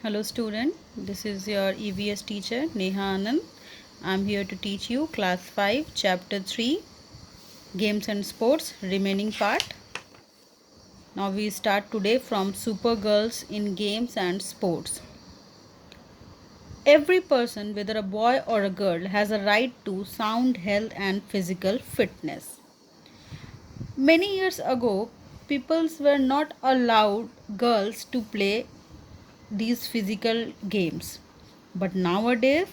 Hello student, this is your EVS teacher Neha Anand. I am here to teach you class 5 chapter 3 games and sports remaining part. Now we start today from Super Girls in games and sports. Every person, whether a boy or a girl, has a right to sound health and physical fitness. Many years ago, peoples were not allowed girls to play these physical games. But nowadays,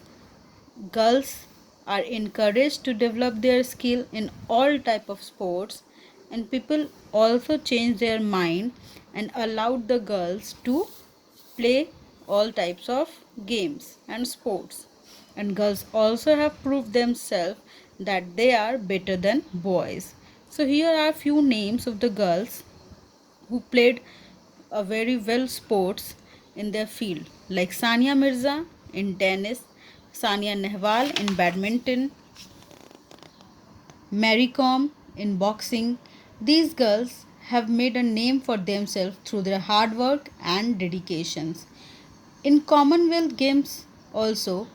girls are encouraged to develop their skill in all type of sports, and people also change their mind and allowed the girls to play all types of games and sports, and girls also have proved themselves that they are better than boys. So here are few names of the girls who played a very well sports in their field, like Sania Mirza in tennis, Sania Nehwal in badminton, Mary Kom in boxing. These girls have made a name for themselves through their hard work and dedications. In Commonwealth Games also,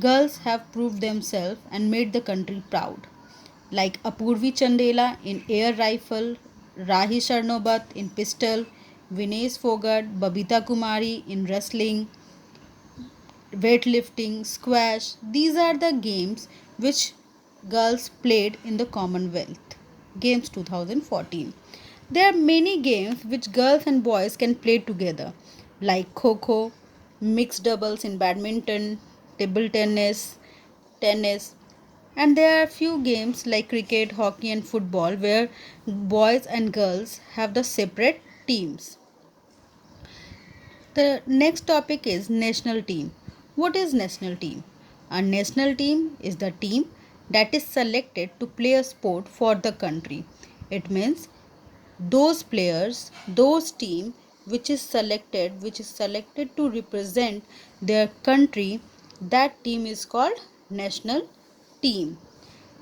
girls have proved themselves and made the country proud, like Apurvi Chandela in air rifle, Rahi Sharnobat in pistol, Vinesh Fogart, Babita Kumari in wrestling, weightlifting, squash. These are the games which girls played in the Commonwealth Games 2014. There are many games which girls and boys can play together, like Kho, mixed doubles in badminton, table tennis, and there are few games like cricket, hockey, and football where boys and girls have the separate teams. The next topic is national team. What is national team? A national team is the team that is selected to play a sport for the country. It means those players, those team which is selected to represent their country, that team is called national team.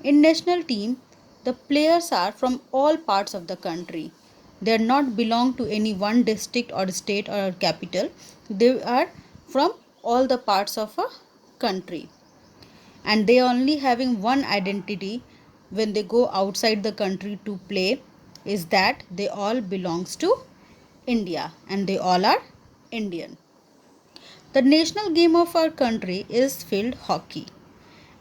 In national team, the players are from all parts of the country. They are not belong to any one district or state or capital. They are from all the parts of a country, and they only having one identity when they go outside the country to play, is that they all belongs to India and they all are Indian. The national game of our country is field hockey,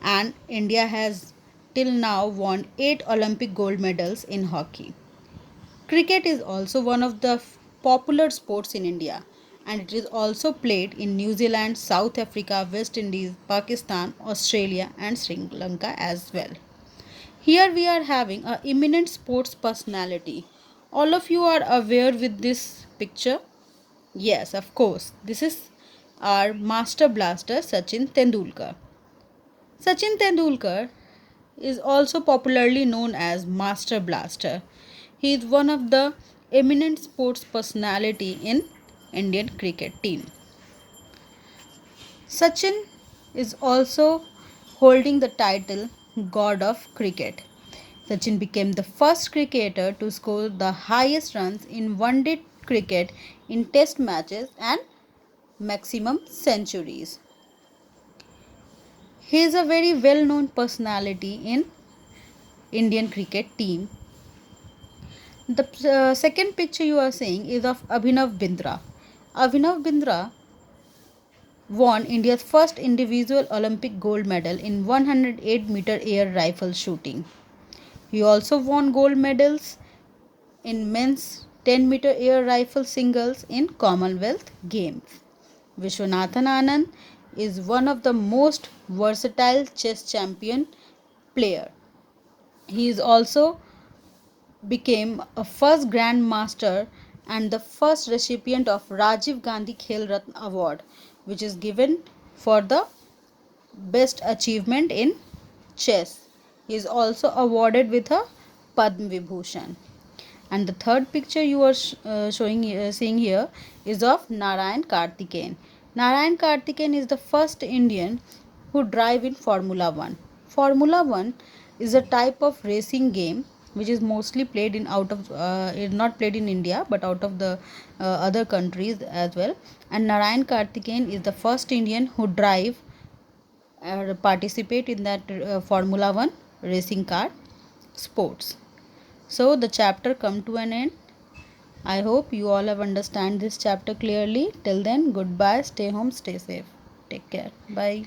and India has till now won 8 Olympic gold medals in hockey. Cricket is also one of the popular sports in India, and it is also played in New Zealand, South Africa, West Indies, Pakistan, Australia, and Sri Lanka as well. Here we are having a eminent sports personality. All of you are aware with this picture? Yes, of course. This is our master blaster Sachin Tendulkar. Sachin Tendulkar is also popularly known as Master Blaster. He is one of the eminent sports personality in Indian cricket team. Sachin is also holding the title God of Cricket. Sachin became the first cricketer to score the highest runs in one-day cricket in test matches and maximum centuries. He is a very well-known personality in Indian cricket team. The second picture you are seeing is of Abhinav Bindra. Abhinav Bindra won India's first individual Olympic gold medal in 108-meter air rifle shooting. He also won gold medals in men's 10-meter air rifle singles in Commonwealth Games. Vishwanathan Anand is one of the most versatile chess champion player. He is also became a first Grand Master and the first recipient of Rajiv Gandhi Khel Ratna Award, which is given for the best achievement in chess. He is also awarded with a Padma Vibhushan. And the third picture you are seeing here is of Narayan Karthikeyan. Narayan Karthikeyan is the first Indian who drive in Formula 1. Formula 1 is a type of racing game which is mostly played in out of not played in India but out of the other countries as well. And Narayan Karthikeyan is the first Indian who drive participate in that Formula 1 racing car sports. So the chapter come to an end. I hope you all have understand this chapter clearly. Till then, goodbye, stay home, stay safe. Take care. Bye.